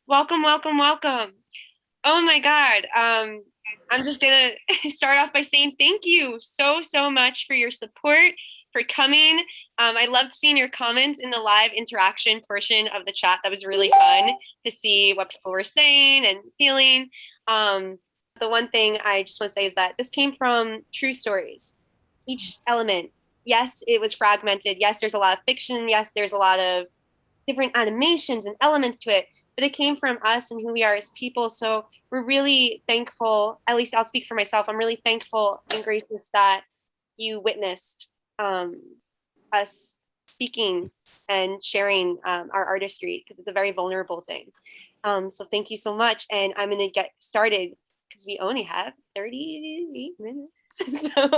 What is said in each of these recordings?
Welcome, welcome, welcome. Oh my God. I'm just gonna start off by saying thank you so much for your support, for coming. I loved seeing your comments in the live interaction portion of the chat. That was really fun to see what people were saying and feeling. Um, the one thing I just want to say is that this came from true stories. Each element, yes, it was fragmented. Yes, there's a lot of fiction. Yes, there's a lot of different animations and elements to it, but it came from us and who we are as people. So we're really thankful, at least I'll speak for myself. I'm really thankful and gracious that you witnessed us speaking and sharing our artistry because it's a very vulnerable thing. So thank you so much. And I'm going to get started because we only have 38 minutes. So,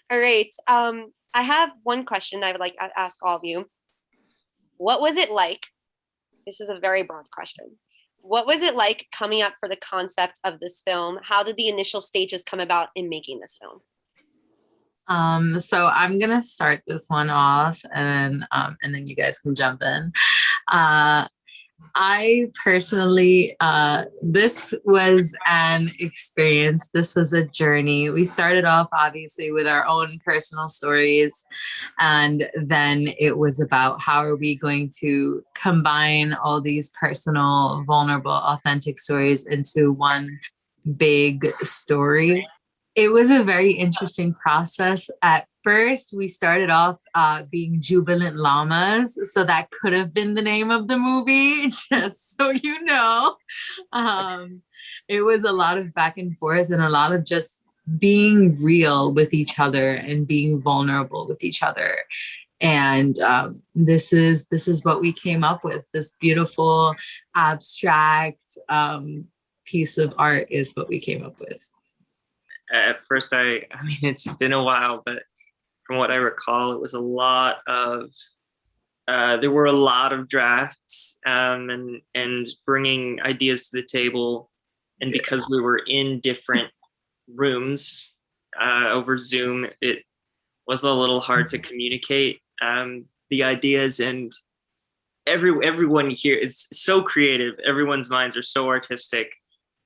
all right. I have one question I would like to ask all of you. What was it like? This is a very broad question. What was it like coming up for the concept of this film? How did the initial stages come about in making this film? So I'm gonna start this one off and then you guys can jump in. Uh, I personally, this was an experience. This was a journey. We started off obviously with our own personal stories, and then it was about how are we going to combine all these personal, vulnerable, authentic stories into one big story. It was a very interesting process. At first, we started off being Jubilant Llamas, so that could have been the name of the movie, just so you know. Um, it was a lot of back and forth and a lot of just being real with each other and being vulnerable with each other. And this is what we came up with. This beautiful abstract piece of art is what we came up with. At first, I mean, it's been a while, but from what I recall, it was a lot of, there were a lot of drafts, and bringing ideas to the table. And because we were in different rooms over Zoom, it was a little hard to communicate the ideas. And everyone here, it's so creative. Everyone's minds are so artistic.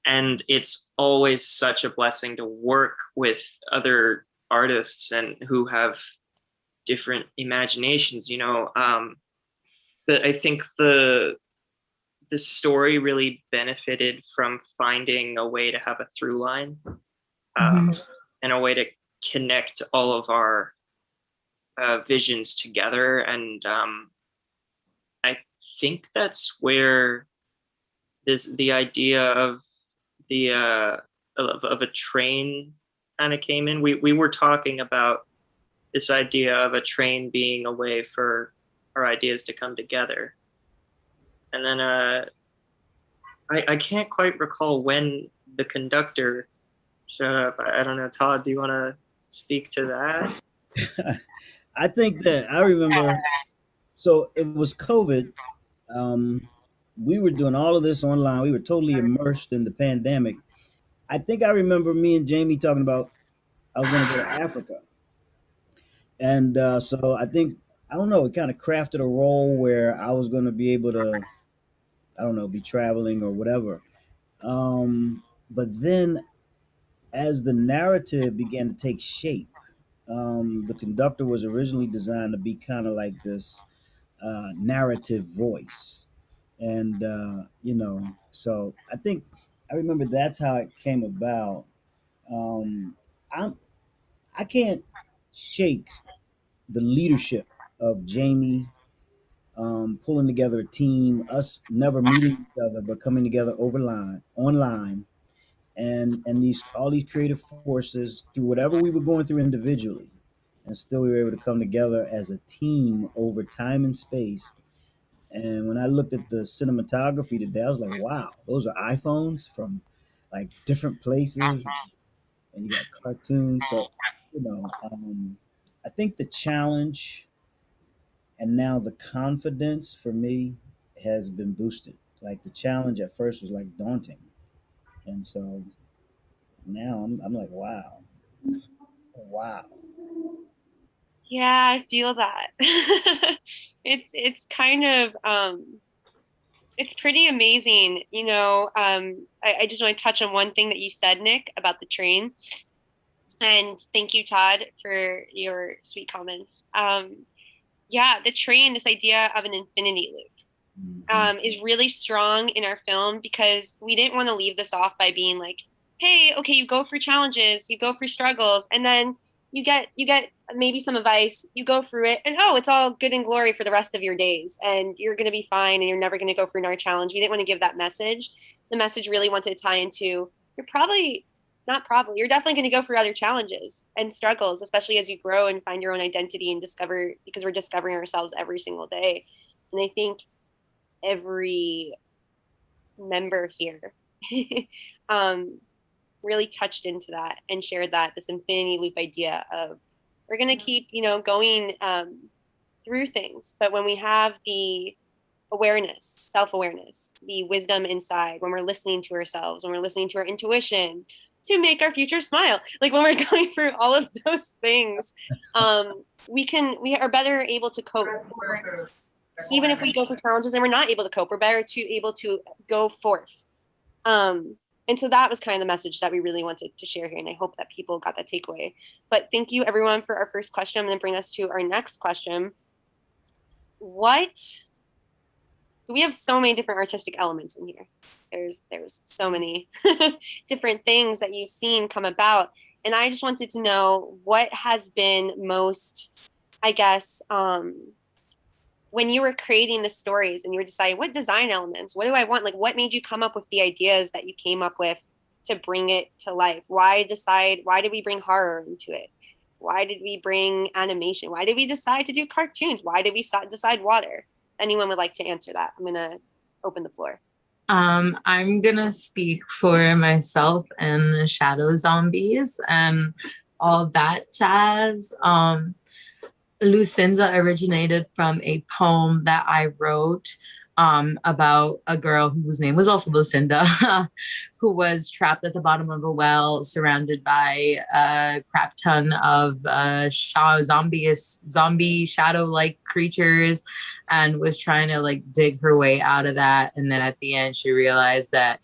And it's always such a blessing to work with other artists and who have different imaginations, you know. But I think the story really benefited from finding a way to have a through line, and a way to connect all of our visions together. And I think that's where the idea of the of a train kind of came in. We were talking about this idea of a train being a way for our ideas to come together. And then I can't quite recall when the conductor showed up. I don't know. Todd, do you want to speak to that? I think that I remember. So it was COVID. Um, we were doing all of this online. We were totally immersed in the pandemic. I think I remember me and Jamie talking about I was going to go to Africa, and so I think I don't know. It kind of crafted a role where I was going to be able to I don't know be traveling or whatever. But then as the narrative began to take shape, the conductor was originally designed to be kind of like this narrative voice, and so I think I remember that's how it came about. Um, I'm I can't shake the leadership of Jamie, pulling together a team, us never meeting each other but coming together over line online, and these all these creative forces through whatever we were going through individually, and still we were able to come together as a team over time and space. And when I looked at the cinematography today, I was like, wow, those are iPhones from like different places, and you got cartoons. So, I think the challenge and now the confidence for me has been boosted. Like the challenge at first was like daunting. And so now I'm like, wow, wow. Yeah, I feel that. It's kind of It's pretty amazing. I just want to touch on one thing that you said, Nick, about the train. And thank you, Todd, for your sweet comments. Yeah, the train, this idea of an infinity loop, is really strong in our film because we didn't want to leave this off by being like, hey, okay, you go for challenges, you go for struggles, and then you get maybe some advice, you go through it, and oh, it's all good and glory for the rest of your days, and you're gonna be fine, and you're never gonna go for another challenge. We didn't want to give that message. The message really wanted to tie into you're probably not probably you're definitely going to go for other challenges and struggles, especially as you grow and find your own identity and discover because we're discovering ourselves every single day. And I think every member here um, really touched into that and shared that this infinity loop idea of we're going to keep going through things, but when we have the awareness, self-awareness, the wisdom inside, when we're listening to ourselves, when we're listening to our intuition to make our future smile, like when we're going through all of those things, we are better able to cope. Or even if we go for challenges and we're not able to cope, we're better to able to go forth. And so that was kind of the message that we really wanted to share here. And I hope that people got that takeaway. But thank you everyone for our first question. I'm going to bring us to our next question. So we have so many different artistic elements in here. There's so many different things that you've seen come about. And I just wanted to know what has been most, I guess, when you were creating the stories and you were deciding what design elements, what do I want? Like, what made you come up with the ideas that you came up with to bring it to life? Why did we bring horror into it? Why did we bring animation? Why did we decide to do cartoons? Why did we decide water? Anyone would like to answer that? I'm going to open the floor. I'm gonna speak for myself and the shadow zombies and all that jazz. Lucinda originated from a poem that I wrote about a girl whose name was also Lucinda, who was trapped at the bottom of a well, surrounded by a crap ton of zombie shadow-like creatures, and was trying to like dig her way out of that. And then at the end, she realized that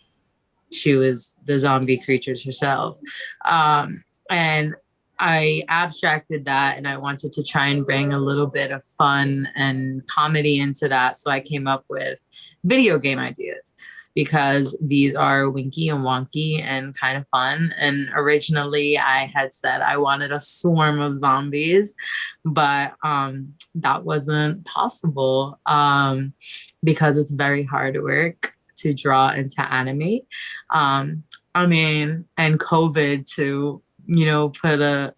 she was the zombie creatures herself. And I abstracted that and I wanted to try and bring a little bit of fun and comedy into that. So I came up with video game ideas because these are winky and wonky and kind of fun. And originally I had said I wanted a swarm of zombies, but that wasn't possible because it's very hard work to draw and to animate. And COVID to put a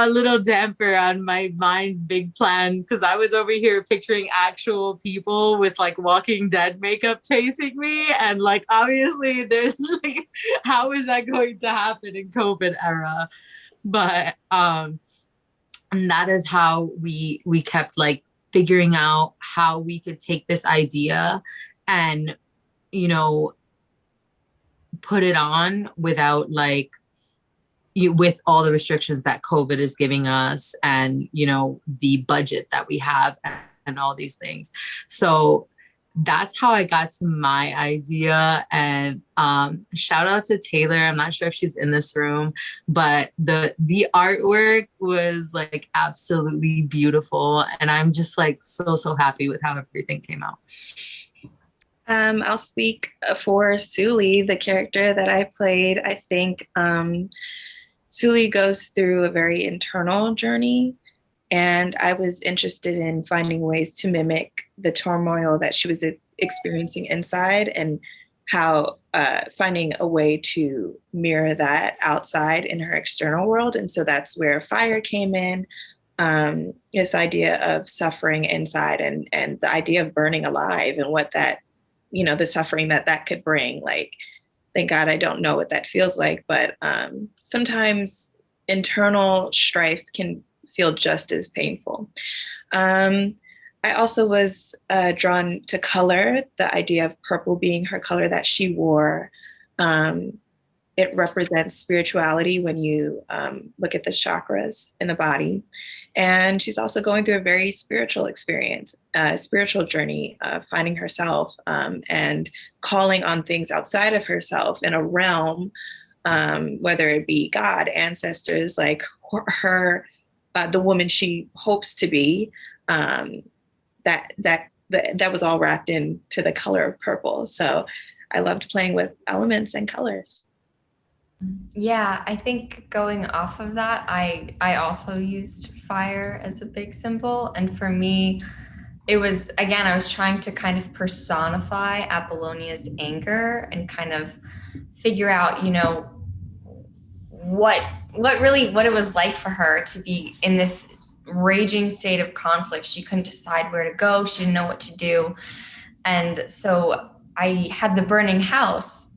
little damper on my mind's big plans, because I was over here picturing actual people with like Walking Dead makeup chasing me, and like obviously there's like, how is that going to happen in COVID era? But and that is how we kept like figuring out how we could take this idea and put it on without like with all the restrictions that COVID is giving us and, the budget that we have and all these things. So that's how I got to my idea. And shout out to Taylor. I'm not sure if she's in this room, but the artwork was like absolutely beautiful. And I'm just like so happy with how everything came out. I'll speak for Suli, the character that I played. I think Suli goes through a very internal journey, and I was interested in finding ways to mimic the turmoil that she was experiencing inside, and how finding a way to mirror that outside in her external world. And so that's where fire came in, this idea of suffering inside and the idea of burning alive and what that, the suffering that could bring. Like, thank God I don't know what that feels like, but sometimes internal strife can feel just as painful. I also was drawn to color, the idea of purple being her color that she wore. It represents spirituality when you look at the chakras in the body. And she's also going through a very spiritual experience, spiritual journey of finding herself, and calling on things outside of herself in a realm, whether it be God, ancestors, like her, the woman she hopes to be. That was all wrapped into the color of purple. So I loved playing with elements and colors. Yeah, I think going off of that, I also used fire as a big symbol. And for me, it was, again, I was trying to kind of personify Apollonia's anger and kind of figure out, you know, what what it was like for her to be in this raging state of conflict. She couldn't decide where to go. She didn't know what to do. And so I had the burning house.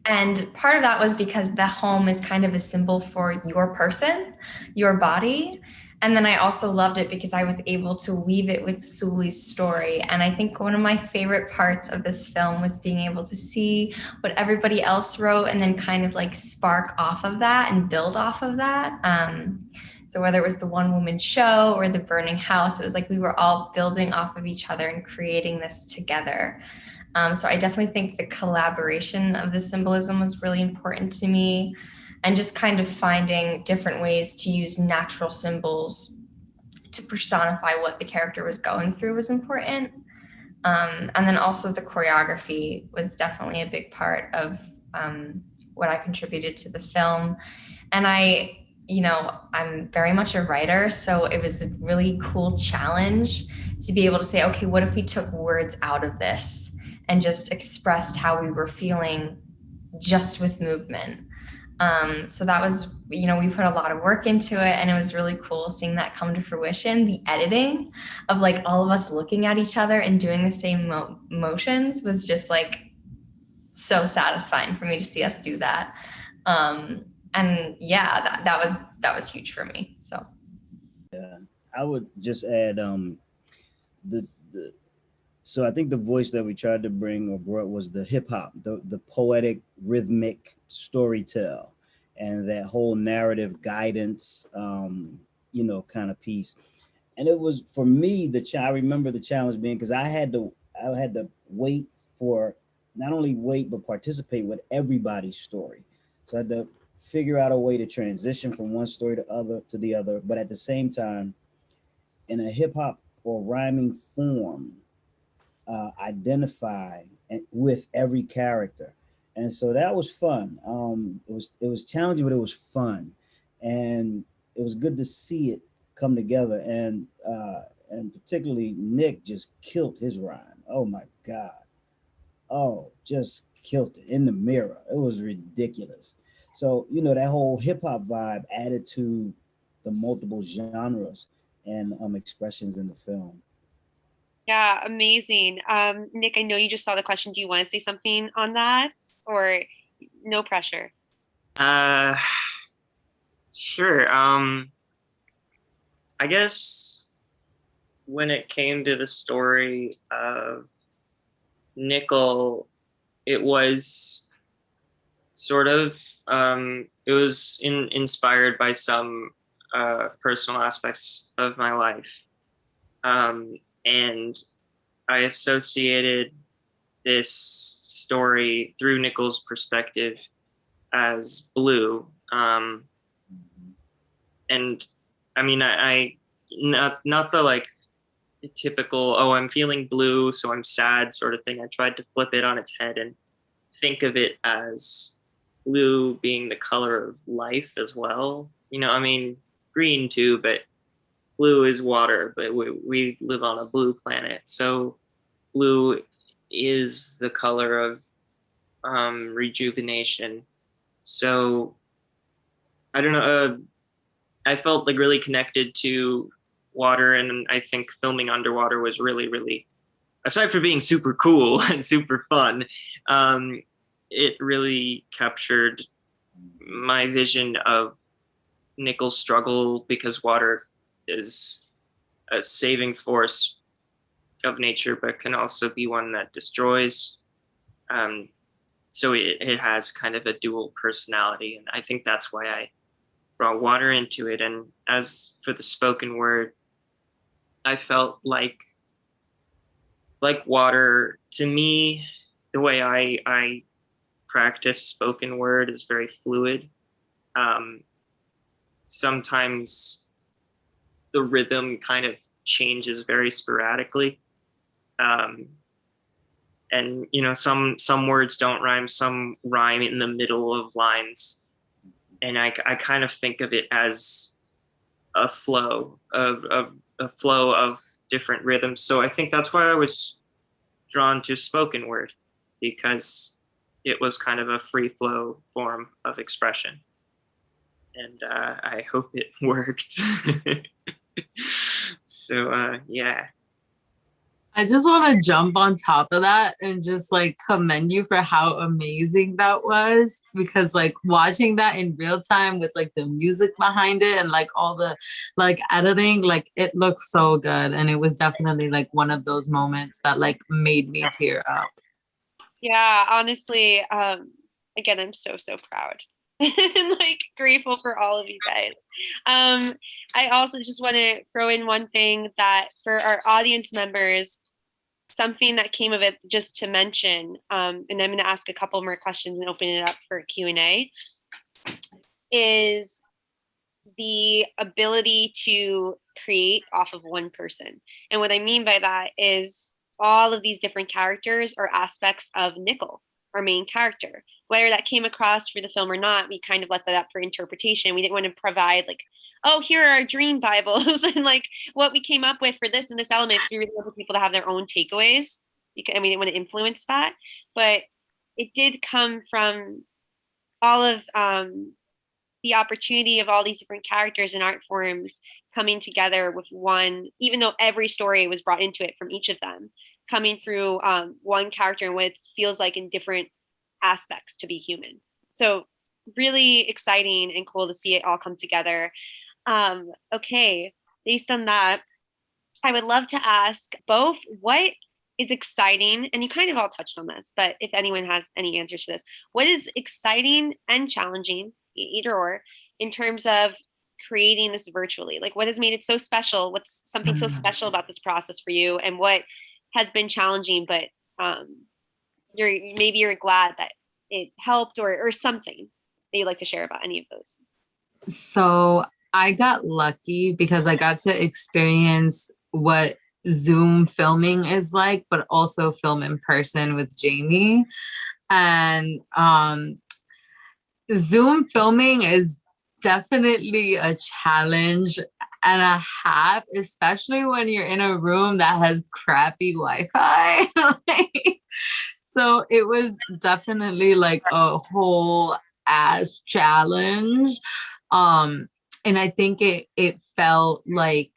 And part of that was because the home is kind of a symbol for your person, your body. And then I also loved it because I was able to weave it with Suli's story. And I think one of my favorite parts of this film was being able to see what everybody else wrote and then kind of like spark off of that and build off of that. So whether it was the one woman show or the burning house, it was like we were all building off of each other and creating this together. So I definitely think the collaboration of the symbolism was really important to me, and just kind of finding different ways to use natural symbols to personify what the character was going through was important. And then also the choreography was definitely a big part of what I contributed to the film. And I'm very much a writer, so it was a really cool challenge to be able to say, okay, what if we took words out of this and just expressed how we were feeling just with movement. So that was, we put a lot of work into it, and it was really cool seeing that come to fruition. The editing of like all of us looking at each other and doing the same motions was just like so satisfying for me to see us do that. And yeah, that was huge for me. So yeah, I would just add the so I think the voice that we tried to bring or brought was the hip hop, the poetic, rhythmic storytell, and that whole narrative guidance, kind of piece. And it was for me I remember the challenge being because I had to wait for not only wait but participate with everybody's story. So I had to figure out a way to transition from one story to the other, but at the same time, in a hip hop or rhyming form, identify with every character, and so that was fun. It was challenging, but it was fun, and it was good to see it come together. And particularly Nick just killed his rhyme. Oh my god! Oh, just killed it in the mirror. It was ridiculous. So that whole hip hop vibe added to the multiple genres and expressions in the film. Yeah, amazing. Nick, I know you just saw the question. Do you want to say something on that, or no pressure? Uh, sure. I guess when it came to the story of Nickel, it was sort of it was inspired by some personal aspects of my life, and I associated this story through Nickel's perspective as blue. And I mean, I not the like typical, oh, I'm feeling blue, so I'm sad sort of thing. I tried to flip it on its head and think of it as blue being the color of life as well. I mean, green too, but blue is water, but we live on a blue planet. So blue is the color of rejuvenation. So I don't know. I felt like really connected to water, and I think filming underwater was really, really, aside from being super cool and super fun, it really captured my vision of Nickel's struggle, because water is a saving force of nature, but can also be one that destroys. So it has kind of a dual personality, and I think that's why I brought water into it. And as for the spoken word, I felt like water to me. The way I practice spoken word is very fluid. Sometimes the rhythm kind of changes very sporadically. And some words don't rhyme, some rhyme in the middle of lines. And I kind of think of it as a flow of different rhythms. So I think that's why I was drawn to spoken word, because it was kind of a free flow form of expression. And I hope it worked. So yeah. I just want to jump on top of that and just like commend you for how amazing that was, because like watching that in real time with like the music behind it and like all the like editing, like it looks so good. And it was definitely like one of those moments that like made me tear up. Yeah, honestly, again, I'm so proud and like grateful for all of you guys. I also just want to throw in one thing that for our audience members, something that came of it just to mention, and I'm going to ask a couple more questions and open it up for Q&A, is the ability to create off of one person. And what I mean by that is all of these different characters or aspects of Nickel, our main character. Whether that came across for the film or not, we kind of left that up for interpretation. We didn't want to provide like, oh, here are our dream Bibles and like what we came up with for this and this element, because we really wanted people to have their own takeaways, and we didn't want to influence that. But it did come from all of the opportunity of all these different characters and art forms coming together with one, even though every story was brought into it from each of them, coming through one character and what it feels like in different aspects to be human. So really exciting and cool to see it all come together. Okay, based on that, I would love to ask both what is exciting, and you kind of all touched on this, but if anyone has any answers for this, what is exciting and challenging, either or, in terms of creating this virtually? Like, what has made it so special? What's something so special about this process for you, and what has been challenging, but you're glad that it helped, or something that you'd like to share about any of those? So I got lucky because I got to experience what Zoom filming is like, but also film in person with Jamie. And Zoom filming is definitely a challenge and a half, especially when you're in a room that has crappy Wi-Fi. So it was definitely like a whole ass challenge. And I think it felt like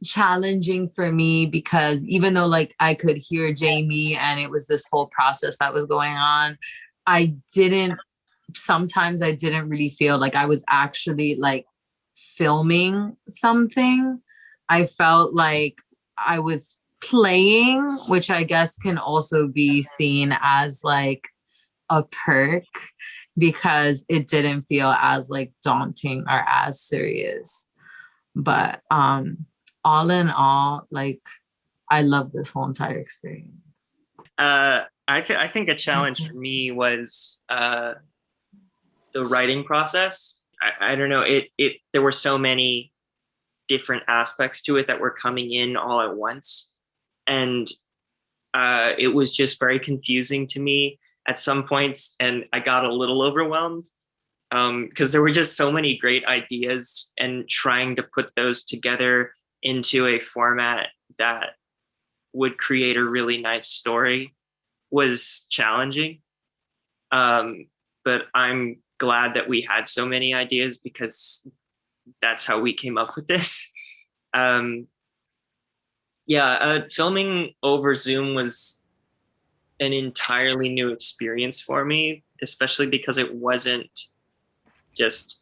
challenging for me because even though like I could hear Jamie and it was this whole process that was going on, sometimes I didn't really feel like I was actually like filming something. I felt like I was playing, which I guess can also be seen as like a perk because it didn't feel as like daunting or as serious. But all in all, like I love this whole entire experience. I think a challenge for me was the writing process. I don't know, there were so many different aspects to it that were coming in all at once. And it was just very confusing to me at some points, and I got a little overwhelmed because there were just so many great ideas, and trying to put those together into a format that would create a really nice story was challenging. But I'm glad that we had so many ideas because that's how we came up with this. Filming over Zoom was an entirely new experience for me, especially because it wasn't just,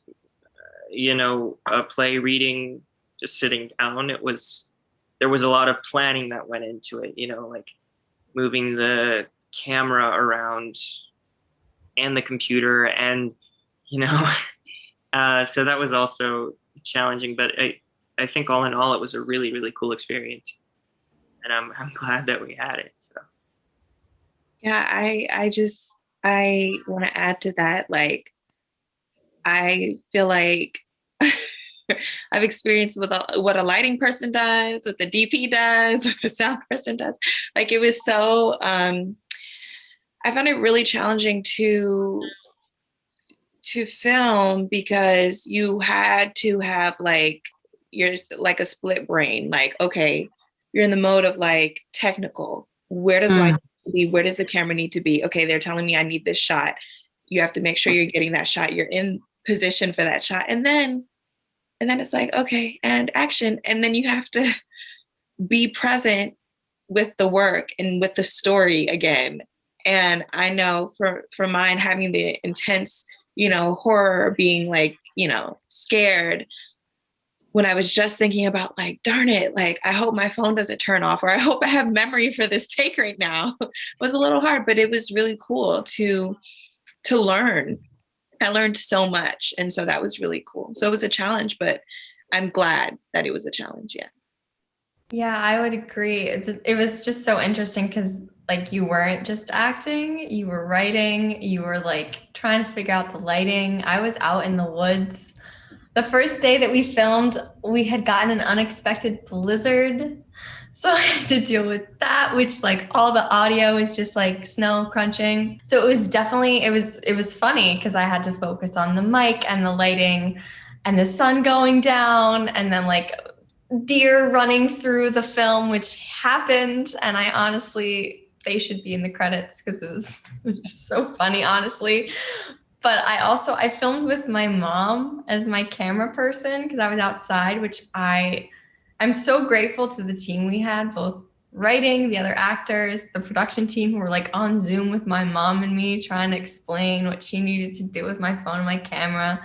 a play reading, just sitting down. There was a lot of planning that went into it, like moving the camera around and the computer and, So that was also challenging, but I think all in all, it was a really, really cool experience. And I'm glad that we had it. So Yeah, I want to add to that. Like, I feel like I've experienced what a lighting person does, what the DP does, what the sound person does. Like, it was so, I found it really challenging to film because you had to have like, you're like a split brain. Like, okay, you're in the mode of like technical. Where does light need to be? Where does the camera need to be? Okay, they're telling me I need this shot. You have to make sure you're getting that shot. You're in position for that shot. And then it's like, okay, and action. And then you have to be present with the work and with the story again. And I know for mine, having the intense, horror, being like, scared, when I was just thinking about like, darn it, like, I hope my phone doesn't turn off, or I hope I have memory for this take right now, was a little hard, but it was really cool to learn. I learned so much. And so that was really cool. So it was a challenge, but I'm glad that it was a challenge. Yeah. Yeah, I would agree. It was just so interesting because like you weren't just acting, you were writing, you were like trying to figure out the lighting. I was out in the woods. The first day that we filmed, we had gotten an unexpected blizzard. So I had to deal with that, which like all the audio is just like snow crunching. So it was definitely, it was funny because I had to focus on the mic and the lighting and the sun going down and then like deer running through the film, which happened. And I honestly, they should be in the credits because it was just so funny, honestly. But I filmed with my mom as my camera person because I was outside, which I'm so grateful to the team we had, both writing, the other actors, the production team who were like on Zoom with my mom and me trying to explain what she needed to do with my phone and my camera.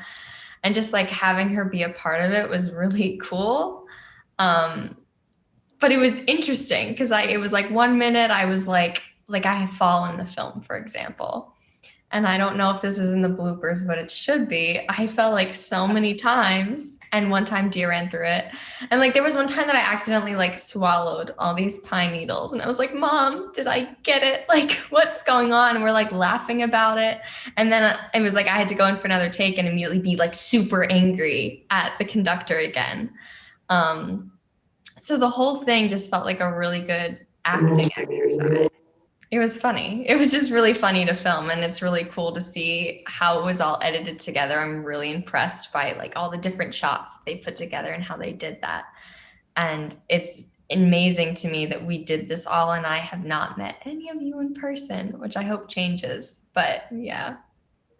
And just like having her be a part of it was really cool. But it was interesting because it was like 1 minute I was like I had fallen in the film, for example. And I don't know if this is in the bloopers, but it should be. I fell like so many times. And one time deer ran through it. And like there was one time that I accidentally like swallowed all these pine needles. And I was like, Mom, did I get it? Like, what's going on? And we're like laughing about it. And then it was like I had to go in for another take and immediately be like super angry at the conductor again. So the whole thing just felt like a really good acting exercise. It was funny. It was just really funny to film, and it's really cool to see how it was all edited together. I'm really impressed by like all the different shots they put together and how they did that. And it's amazing to me that we did this all and I have not met any of you in person, which I hope changes. But yeah.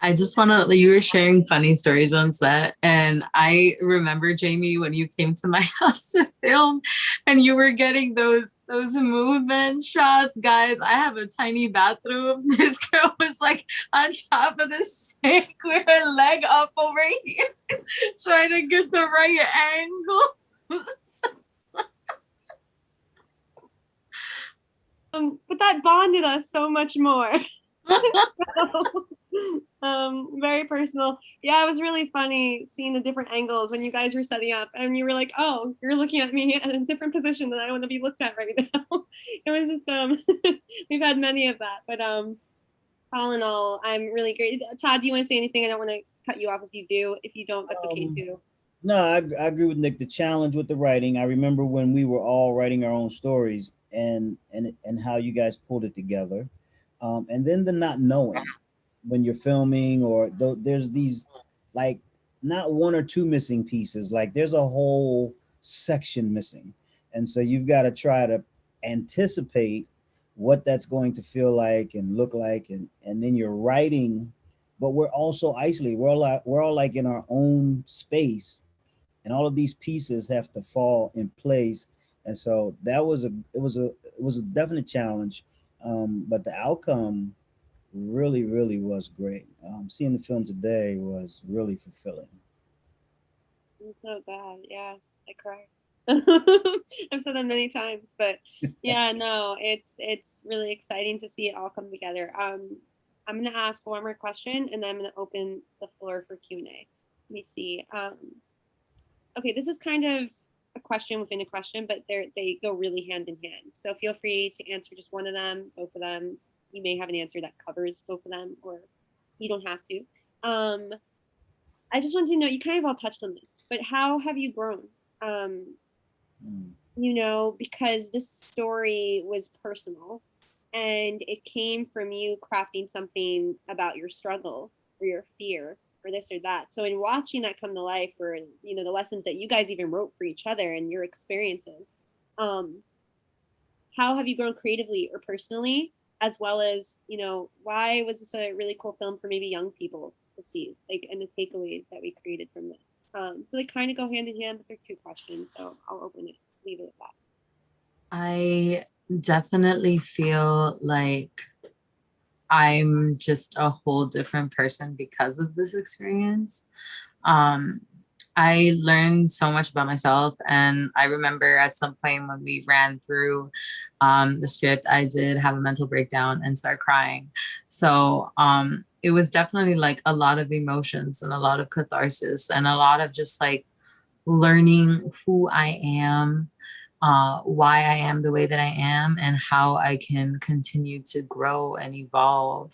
I just want to, you were sharing funny stories on set. And I remember, Jamie, when you came to my house to film and you were getting those movement shots. Guys, I have a tiny bathroom. This girl was like on top of the sink with her leg up over here, trying to get the right angle. But that bonded us so much more. Very personal. Yeah, it was really funny seeing the different angles when you guys were setting up and you were like, oh, you're looking at me in a different position than I want to be looked at right now. It was just we've had many of that, but all in all, I'm really great. Todd, do you want to say anything? I don't want to cut you off if you do. If you don't, that's okay too. No, I agree with Nick. The challenge with the writing, I remember when we were all writing our own stories and how you guys pulled it together. And then the not knowing when you're filming, or there's these like not one or two missing pieces, like there's a whole section missing. And so you've got to try to anticipate what that's going to feel like and look like. And then you're writing, but we're also isolated. We're all like in our own space, and all of these pieces have to fall in place. And so it was a definite challenge, but the outcome really was great. Seeing the film today was really fulfilling. It's not bad. Yeah, I cry. I've said that many times, but yeah, no, it's really exciting to see it all come together. I'm gonna ask one more question, and then I'm gonna open the floor for Q&A. let me see. Okay, this is kind of a question within a question, but they go really hand in hand. So feel free to answer just one of them, both of them. You may have an answer that covers both of them, or you don't have to. I just wanted to know, you kind of all touched on this, but how have you grown? You know, because this story was personal and it came from you crafting something about your struggle or your fear or this or that. So in watching that come to life, or you know, the lessons that you guys even wrote for each other and your experiences, how have you grown creatively or personally, as well as, you know, why was this a really cool film for maybe young people to see, like, and the takeaways that we created from this? So they kind of go hand in hand, but they're two questions, so I'll open it, leave it at that. I definitely feel like I'm just a whole different person because of this experience. Um, I learned so much about myself. And I remember at some point when we ran through the script, I did have a mental breakdown and start crying. So it was definitely like a lot of emotions and a lot of catharsis and a lot of just like learning who I am, why I am the way that I am, and how I can continue to grow and evolve.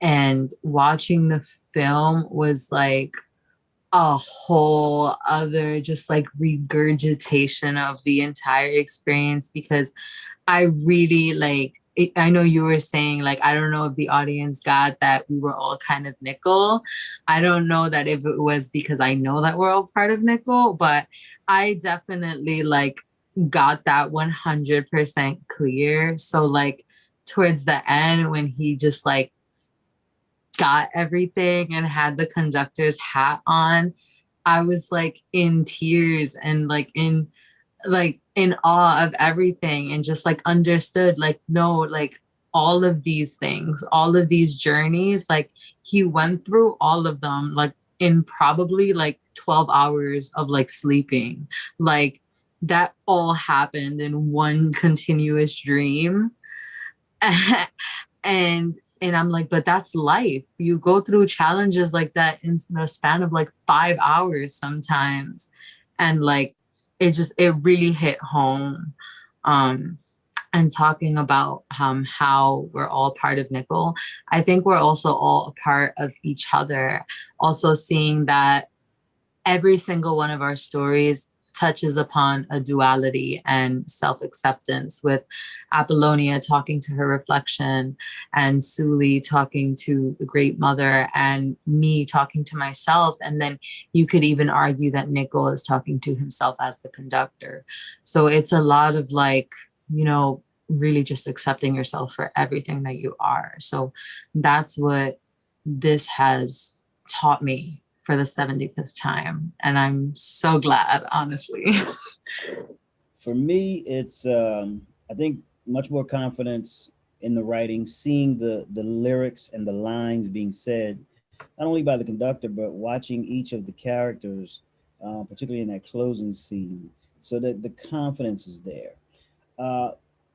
And watching the film was like a whole other just like regurgitation of the entire experience, because I really like I know you were saying like, I don't know if the audience got that we were all kind of Nickel. I don't know that if it was because I know that we're all part of Nickel, but I definitely like got that 100% clear. So like towards the end when he just like got everything and had the conductor's hat on, I was like in tears and like in awe of everything, and just like understood like, no, like all of these things, all of these journeys, like he went through all of them like in probably like 12 hours of like sleeping. Like that all happened in one continuous dream. and I'm like, but that's life. You go through challenges like that in the span of like 5 hours sometimes. And like, it really hit home. And talking about how we're all part of Nickel, I think we're also all a part of each other. Also seeing that every single one of our stories touches upon a duality and self-acceptance, with Apollonia talking to her reflection, and Suli talking to the great mother, and me talking to myself. And then you could even argue that Nickel is talking to himself as the conductor. So it's a lot of like, you know, really just accepting yourself for everything that you are. So that's what this has taught me for the 75th time. And I'm so glad, honestly. For me, it's I think much more confidence in the writing, seeing the lyrics and the lines being said, not only by the conductor, but watching each of the characters, particularly in that closing scene, so that the confidence is there. Uh,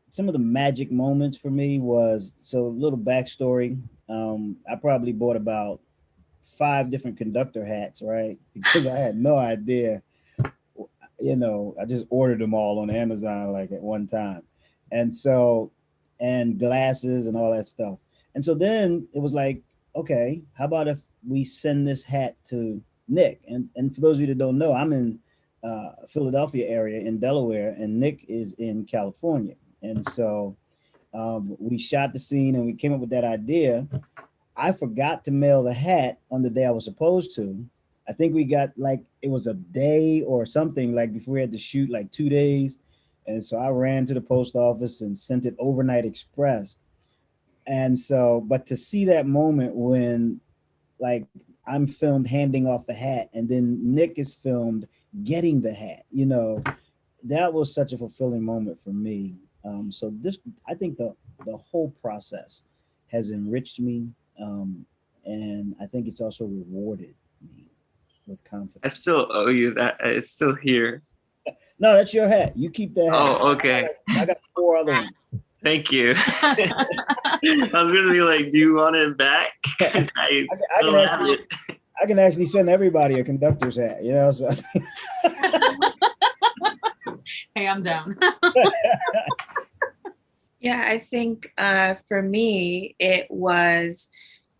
some of the magic moments for me was, so a little backstory. I probably bought about 5 different conductor hats, right? Because I had no idea. You know, I just ordered them all on Amazon like at one time. And so, and glasses and all that stuff. And so then it was like, okay, how about if we send this hat to Nick? And for those of you that don't know, I'm in Philadelphia area in Delaware, and Nick is in California. And so we shot the scene and we came up with that idea. I forgot to mail the hat on the day I was supposed to. I think we got like, it was a day or something, like before we had to shoot like 2 days. And so I ran to the post office and sent it overnight express. And so, but to see that moment when like I'm filmed handing off the hat and then Nick is filmed getting the hat, you know, that was such a fulfilling moment for me. So this, I think the whole process has enriched me. And I think it's also rewarded me with confidence. I still owe you that. It's still here. No, that's your hat. You keep that hat. Oh, okay. I got 4 other ones. Thank you. I was gonna be like, do you want it back? 'Cause I still have it. I can actually send everybody a conductor's hat, you know. So Hey, I'm down. Yeah, I think for me, it was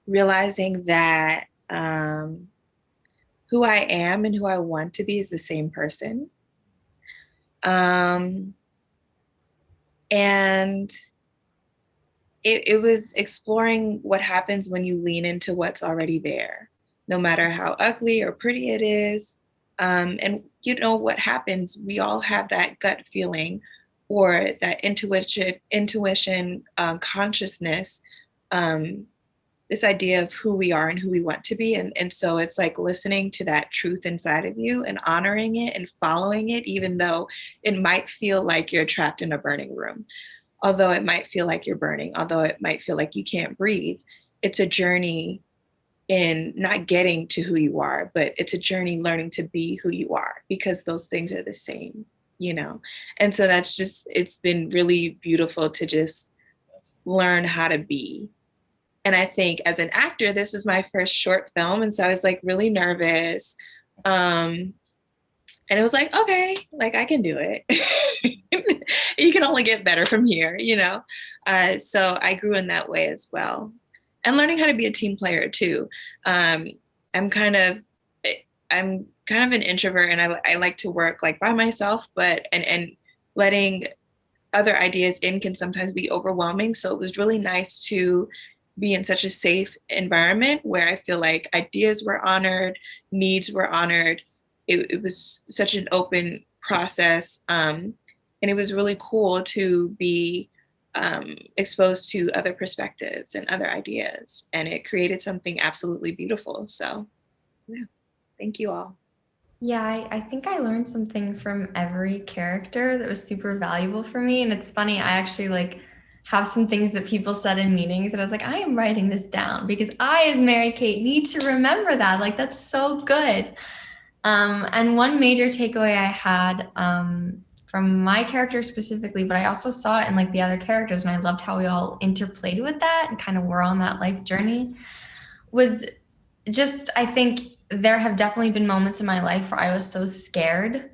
realizing that who I am and who I want to be is the same person. Um, and it was exploring what happens when you lean into what's already there, no matter how ugly or pretty it is. And you know what happens? We all have that gut feeling or that intuition, consciousness, um, this idea of who we are and who we want to be. And so it's like listening to that truth inside of you and honoring it and following it, even though it might feel like you're trapped in a burning room, although it might feel like you're burning, although it might feel like you can't breathe. It's a journey in not getting to who you are, but it's a journey learning to be who you are, because those things are the same, you know? And so that's just, it's been really beautiful to just learn how to be. And I think as an actor, this was my first short film. And so I was like really nervous. And it was like, okay, like I can do it. You can only get better from here, you know? So I grew in that way as well. And learning how to be a team player too. Um, I'm kind of, I'm kind of an introvert, and I like to work like by myself, but, and letting other ideas in can sometimes be overwhelming. So it was really nice to be in such a safe environment where I feel like ideas were honored, needs were honored. It was such an open process. And it was really cool to be exposed to other perspectives and other ideas. And it created something absolutely beautiful. So, yeah, thank you all. Yeah, I think I learned something from every character that was super valuable for me. And it's funny, I actually like have some things that people said in meetings that I was like, I am writing this down because I, as Mary Kate, need to remember that. Like, that's so good. And one major takeaway I had from my character specifically, but I also saw it in like the other characters, and I loved how we all interplayed with that and kind of were on that life journey, was just, I think there have definitely been moments in my life where I was so scared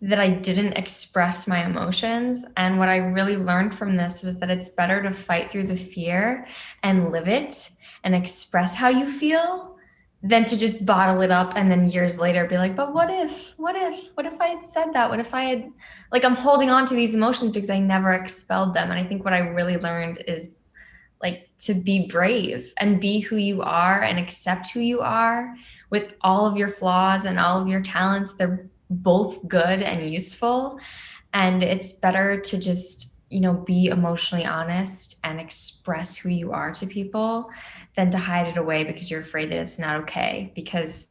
that I didn't express my emotions. And what I really learned from this was that it's better to fight through the fear and live it and express how you feel than to just bottle it up and then years later be like, but what if I had said that? What if I had, like, I'm holding on to these emotions because I never expelled them. And I think what I really learned is like to be brave and be who you are and accept who you are with all of your flaws and all of your talents. They're both good and useful. And it's better to just, you know, be emotionally honest and express who you are to people than to hide it away because you're afraid that it's not okay. Because,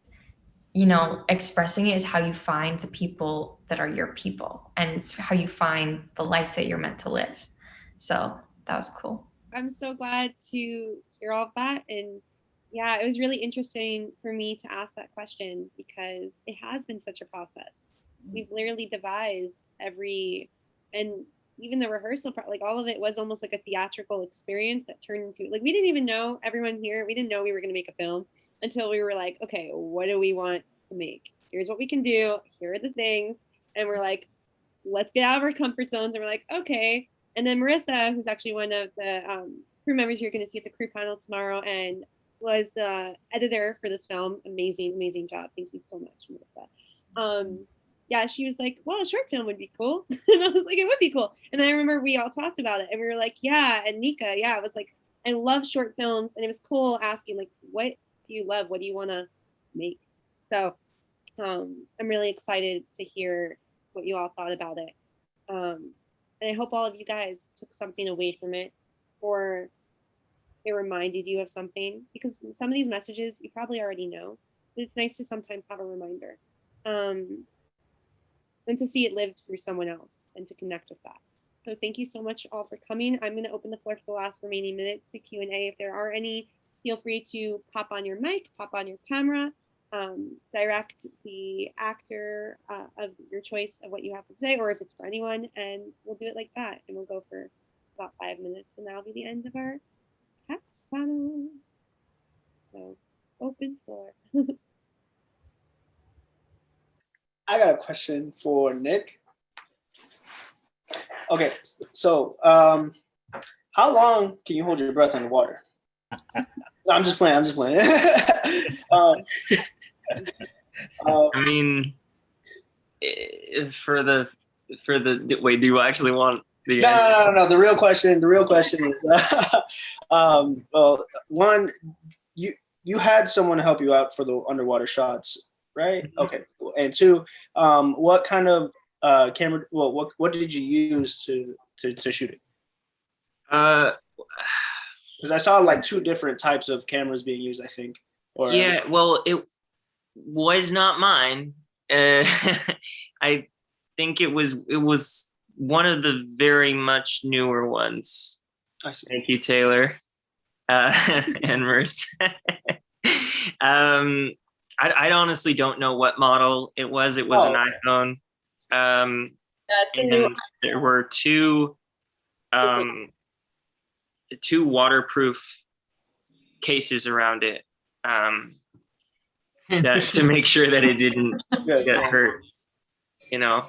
you know, expressing it is how you find the people that are your people, and it's how you find the life that you're meant to live. So that was cool. I'm so glad to hear all of that. And yeah, it was really interesting for me to ask that question because it has been such a process. We've literally devised every, and even the rehearsal part, like all of it was almost like a theatrical experience that turned into, like, we didn't even know, everyone here, we didn't know we were going to make a film until we were like, okay, what do we want to make? Here's what we can do. Here are the things. And we're like, let's get out of our comfort zones. And we're like, okay. And then Marissa, who's actually one of the crew members you're going to see at the crew panel tomorrow and was the editor for this film. Amazing, amazing job. Thank you so much, Marissa. Yeah, she was like, well, a short film would be cool. And I was like, it would be cool. And then I remember we all talked about it and we were like, yeah. And Nika, yeah, it was like, I love short films. And it was cool asking, like, what do you love? What do you want to make? So I'm really excited to hear what you all thought about it. And I hope all of you guys took something away from it, or it reminded you of something, because some of these messages you probably already know, but it's nice to sometimes have a reminder, and to see it lived through someone else and to connect with that. So thank you so much all for coming. I'm going to open the floor for the last remaining minutes to Q&A. If there are any, feel free to pop on your mic, pop on your camera, direct the actor of your choice of what you have to say, or if it's for anyone, and we'll do it like that. And we'll go for about 5 minutes, and that'll be the end of our cast panel. So open floor. question for Nick. Okay, so how long can you hold your breath underwater? No, I'm just playing. I'm just playing. I mean, for the wait, do you actually want the answer? No. The real question is, well, one, you had someone help you out for the underwater shots, right? Mm-hmm. Okay, cool. And two, what kind of camera? Well, what did you use to shoot it? Because I saw like 2 different types of cameras being used, I think. Yeah, well, it was not mine. I think it was one of the very much newer ones. I see. Thank you, Taylor. And Merce. I honestly don't know what model it was. It was an iPhone. That's a and new. there were two waterproof cases around it to make sure that it didn't get hurt. You know,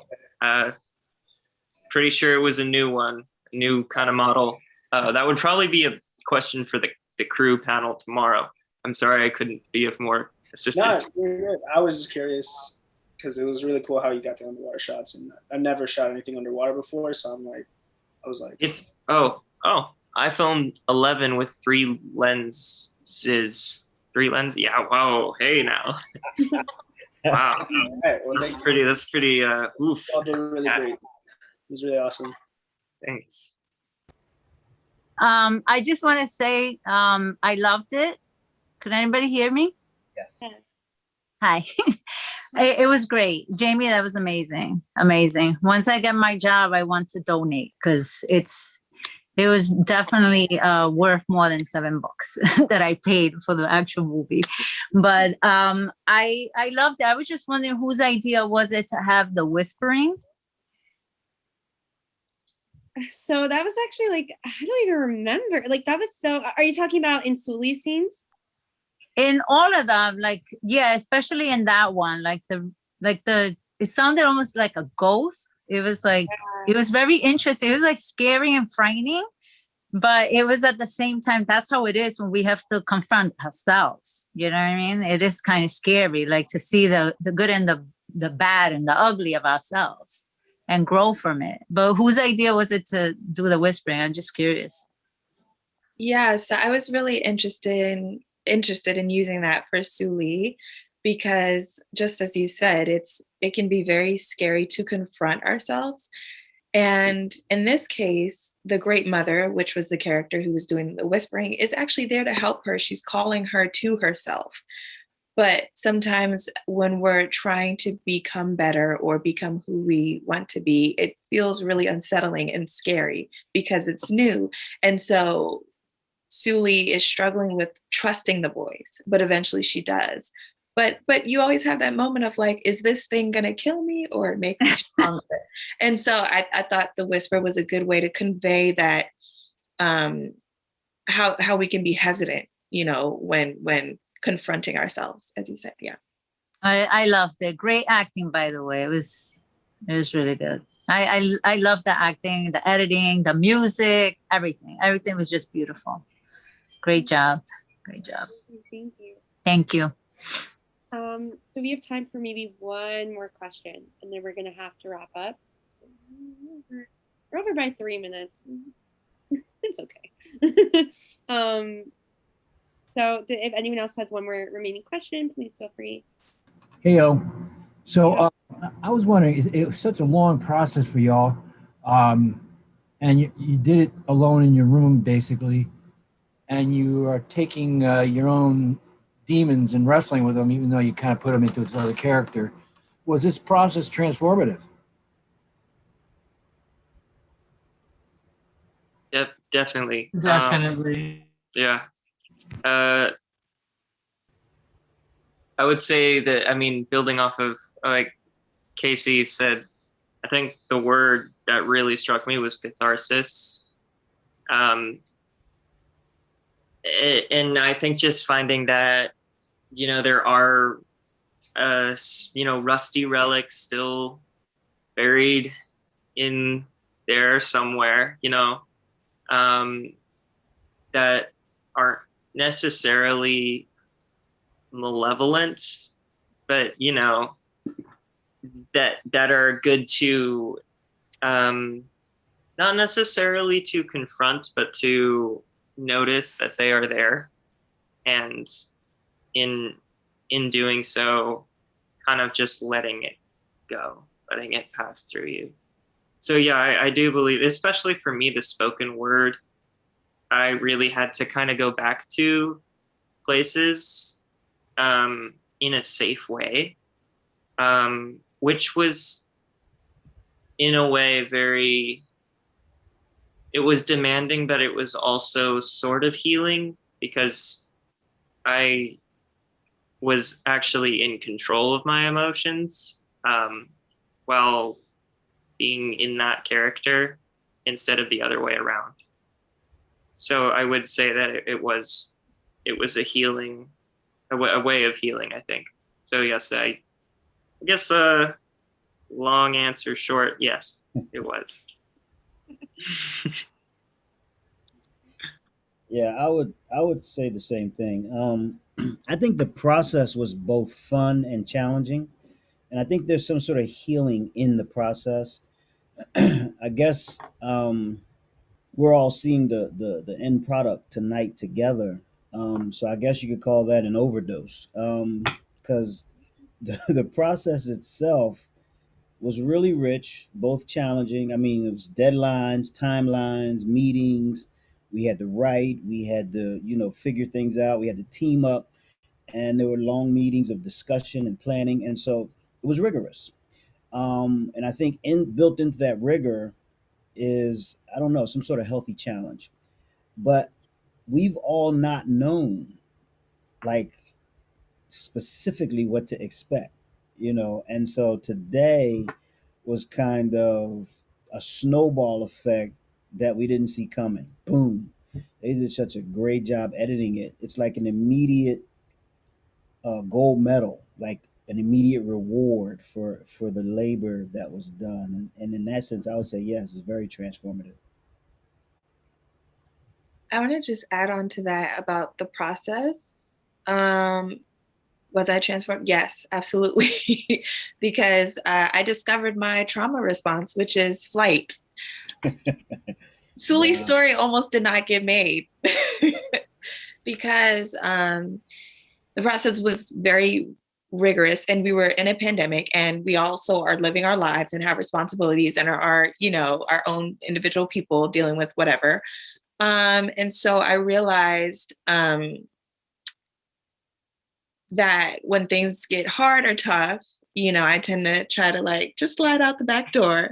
pretty sure it was a new one, a new kind of model. That would probably be a question for the crew panel tomorrow. I'm sorry I couldn't be of more assistance. No, you're good. I was just curious because it was really cool how you got the underwater shots, and I never shot anything underwater before, so I was like, It's iPhone 11 with 3 lenses. 3 lenses? Yeah. Whoa. Hey now. Wow. Right, well, That's pretty. Oof. Y'all did really great. It was really awesome. Thanks. I just want to say I loved it. Could anybody hear me? Yes. Hi. It was great. Jamie, that was amazing. Amazing. Once I get my job, I want to donate because it was definitely worth more than $7 that I paid for the actual movie. But I loved it. I was just wondering whose idea was it to have the whispering? So that was actually like, I don't even remember. Like that was so, are you talking about in Suli's scenes? In all of them, like, yeah, especially in that one, it sounded almost like a ghost. It was like, It was very interesting. It was like scary and frightening, but it was at the same time, that's how it is when we have to confront ourselves. You know what I mean? It is kind of scary, like to see the good and the bad and the ugly of ourselves and grow from it. But whose idea was it to do the whispering? I'm just curious. Yeah, so I was really interested in using that for Suli because just as you said, it can be very scary to confront ourselves. And in this case, the great mother, which was the character who was doing the whispering, is actually there to help her. She's calling her to herself. But sometimes when we're trying to become better or become who we want to be, it feels really unsettling and scary because it's new. And so Suli is struggling with trusting the voice, but eventually she does. But you always have that moment of like, is this thing gonna kill me or make me stronger? And so I thought the whisper was a good way to convey that how we can be hesitant, when confronting ourselves, as you said. Yeah. I loved it. Great acting, by the way. It was really good. I love the acting, the editing, the music, everything. Everything was just beautiful. Great job. Great job. Thank you. Thank you. So we have time for maybe one more question, and then we're gonna have to wrap up. We're over by 3 minutes. It's okay. So if anyone else has one more remaining question, please feel free. Hey, so I was wondering, it was such a long process for y'all, and you did it alone in your room, basically, and you are taking your own demons and wrestling with them, even though you kind of put them into this other character. Was this process transformative? Yep, definitely. Definitely. Yeah. I would say that, I mean, building off of like Casey said, I think the word that really struck me was catharsis. And I think just finding that, there are rusty relics still buried in there somewhere, that aren't necessarily malevolent, but that are good to not necessarily to confront, but to notice that they are there, and in doing so, kind of just letting it go, letting it pass through you. So yeah, I do believe, especially for me, the spoken word, I really had to kind of go back to places in a safe way, which was in a way it was demanding, but it was also sort of healing, because I was actually in control of my emotions while being in that character instead of the other way around. So I would say that it was a healing, a way of healing, I think. So yes, I guess long answer short, yes, it was. Yeah, I would say the same thing. I think the process was both fun and challenging, and I think there's some sort of healing in the process. I guess we're all seeing the end product tonight together. So I guess you could call that an overdose, because the process itself was really rich, both challenging. I mean, it was deadlines, timelines, meetings. We had to write, we had to, figure things out, we had to team up, and there were long meetings of discussion and planning. And so it was rigorous. And I think built into that rigor is, I don't know, some sort of healthy challenge. But we've all not known, like, specifically what to expect. And so today was kind of a snowball effect that we didn't see coming. Boom. They did such a great job editing it. It's like an immediate gold medal, like an immediate reward for the labor that was done. And in that sense, I would say yes, it's very transformative. I want to just add on to that about the process. Um, was I transformed? Yes, absolutely. Because I discovered my trauma response, which is flight. Suli's Wow. story almost did not get made because the process was very rigorous, and we were in a pandemic, and we also are living our lives and have responsibilities and are our own individual people dealing with whatever. And so I realized that when things get hard or tough, I tend to try to like just slide out the back door.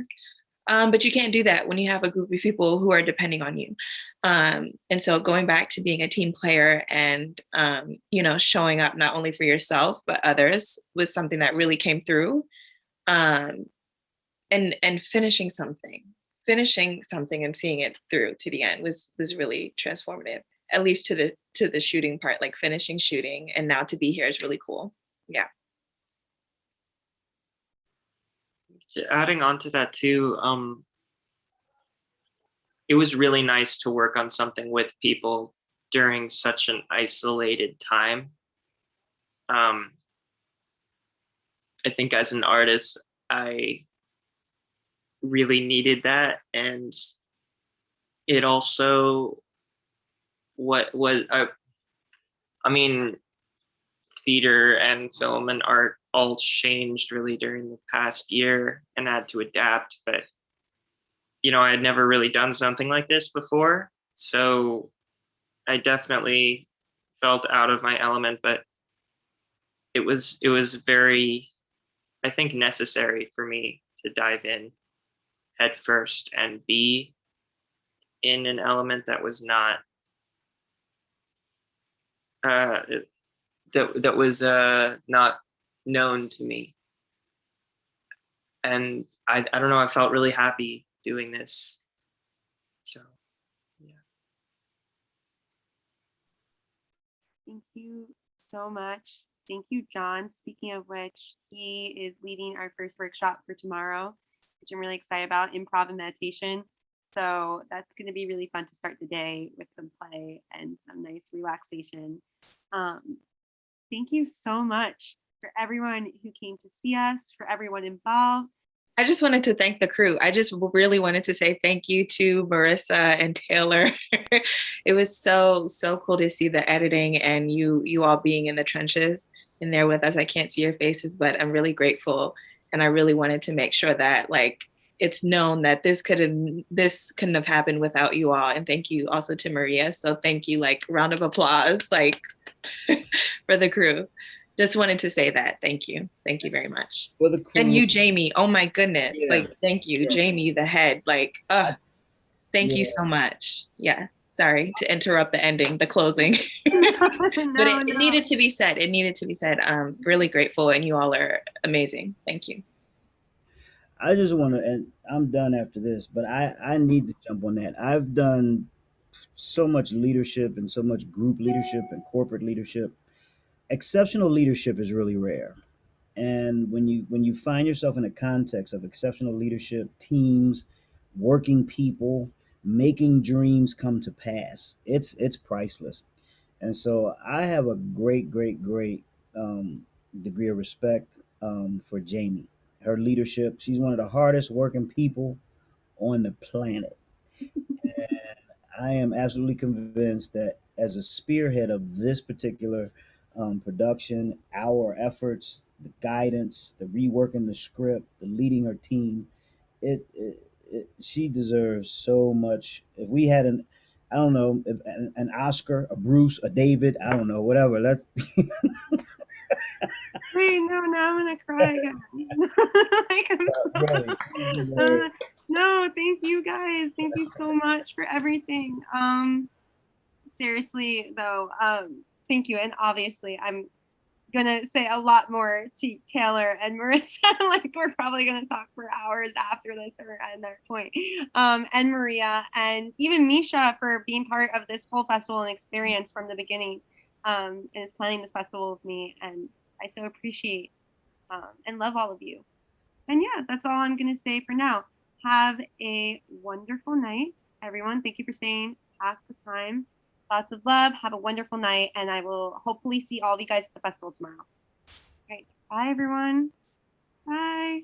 But you can't do that when you have a group of people who are depending on you. And so going back to being a team player and, showing up not only for yourself, but others was something that really came through. Um, and finishing something and seeing it through to the end was really transformative, at least to the shooting part, like finishing shooting and now to be here is really cool. Yeah. Adding on to that too, it was really nice to work on something with people during such an isolated time. I think as an artist, I really needed that, and it also what was I mean, theater and film and art all changed really during the past year, and I had to adapt. But I had never really done something like this before, so I definitely felt out of my element. But it was very, I think, necessary for me to dive in head first and be in an element that was not uh, that was not known to me. And I don't know, I felt really happy doing this. So yeah. Thank you so much. Thank you, John. Speaking of which, he is leading our first workshop for tomorrow, which I'm really excited about, improv and meditation. So that's going to be really fun to start the day with some play and some nice relaxation. Thank you so much for everyone who came to see us, for everyone involved. I just wanted to thank the crew. I just really wanted to say thank you to Marissa and Taylor. It was so cool to see the editing and you all being in the trenches in there with us. I can't see your faces, but I'm really grateful. And I really wanted to make sure that like it's known that this couldn't have happened without you all. And thank you also to Maria. So thank you, like round of applause, like for the crew. Just wanted to say that. Thank you. Thank you very much. For the crew. And you, Jamie. Oh my goodness. Yeah. Like, thank you, Yeah. Jamie, the head. Like, thank you so much. Yeah. Sorry to interrupt the ending, the closing. But it needed to be said. It needed to be said. I'm really grateful, and you all are amazing. Thank you. I just want to, and I'm done after this, but I need to jump on that. I've done so much leadership and so much group leadership and corporate leadership. Exceptional leadership is really rare. And when you find yourself in a context of exceptional leadership, teams, working people, making dreams come to pass, it's priceless. And so I have a great degree of respect for Jamie. Her leadership, she's one of the hardest working people on the planet. And I am absolutely convinced that as a spearhead of this particular production, our efforts, the guidance, the reworking the script, the leading her team, she deserves so much. If we had I don't know, if an Oscar, a Bruce, a David, I don't know, whatever. Let's. Wait, no, now I'm gonna cry again. Like, no, thank you guys. Thank you so much for everything. Seriously though, thank you. And obviously I'm gonna say a lot more to Taylor and Marissa. Like we're probably gonna talk for hours after this or at that point. And Maria and even Misha for being part of this whole festival and experience from the beginning. And is planning this festival with me. And I so appreciate and love all of you. And yeah, that's all I'm gonna say for now. Have a wonderful night, everyone. Thank you for staying past the time. Lots of love. Have a wonderful night. And I will hopefully see all of you guys at the festival tomorrow. All right. Bye, everyone. Bye.